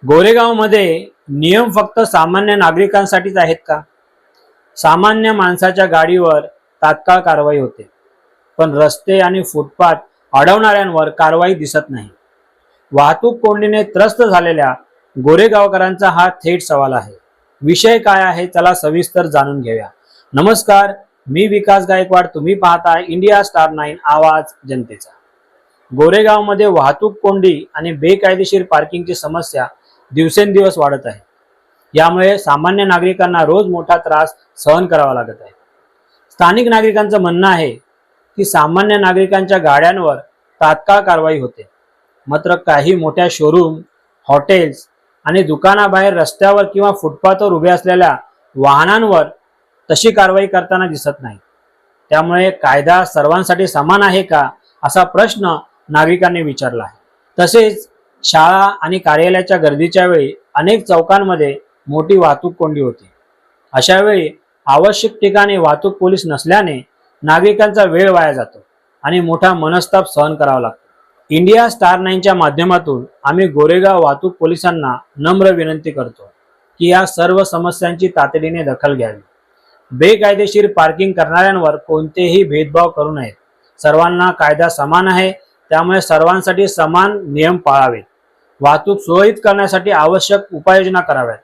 गोरेगावमध्ये नियम फक्त सामान्य नागरिकांसाठीच आहेत का? सामान्य माणसाच्या गाडीवर तात्काळ कारवाई होते, पण रस्ते आणि फुटपाथ अडवणाऱ्यांवर कारवाई दिसत नाही. वाहतूक कोंडीने त्रस्त झालेल्या गोरेगावकरांचा हा थेट सवाल आहे. विषय काय आहे, चला सविस्तर जाणून घेऊया. नमस्कार, मी विकास गायकवाड. तुम्ही पाहता इंडिया स्टार 9 आवाज जनतेचा. गोरेगावमध्ये वाहतूक कोंडी आणि बेकायदेशीर पार्किंगची समस्या दिवसेंदिवस वाढत आहे. यामुळे सामान्य नागरिकांना रोज मोठा त्रास सहन करावा लागत आहे. स्थानिक नागरिकांचं म्हणणं आहे की सामान्य नागरिकांच्या गाड्यांवर तात्काळ कारवाई होते, मात्र काही मोठ्या शोरूम, हॉटेल्स आणि दुकानाबाहेर रस्त्यावर किंवा फुटपाथवर उभे असलेल्या वाहनांवर तशी कारवाई करताना दिसत नाही. त्यामुळे कायदा सर्वांसाठी समान आहे का, असा प्रश्न नागरिकांनी विचारला आहे. तसेच शाळा आणि कार्यालयाच्या गर्दीच्या वेळी अनेक चौकांमध्ये मोठी वाहतूक कोंडी होती. अशा वेळी आवश्यक ठिकाणी वाहतूक पोलीस नसल्याने नागरिकांचा वेळ वाया जातो आणि मोठा मनस्ताप सहन करावा लागतो. इंडिया स्टार 9च्या माध्यमातून आम्ही गोरेगाव वाहतूक पोलिसांना नम्र विनंती करतो की या सर्व समस्यांची तातडीने दखल घ्यावी. बेकायदेशीर पार्किंग करणाऱ्यांवर कोणतेही भेदभाव करू नयेत. सर्वांना कायदा समान आहे, त्यामुळे सर्वांसाठी समान नियम पाळावेत. वाहतूक सुरळीत करण्यासाठी आवश्यक उपाययोजना कराव्यात.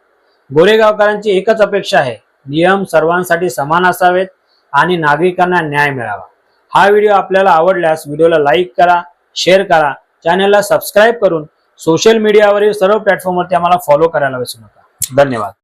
गोरेगावकरांची एकच अपेक्षा आहे, नियम सर्वांसाठी समान असावेत आणि नागरिकांना न्याय मिळावा. हा व्हिडिओ आपल्याला आवडल्यास व्हिडिओला लाईक करा, शेअर करा, चॅनलला सबस्क्राईब करून सोशल मीडियावरील सर्व प्लॅटफॉर्मवरती आम्हाला फॉलो करायला विसरू नका. धन्यवाद.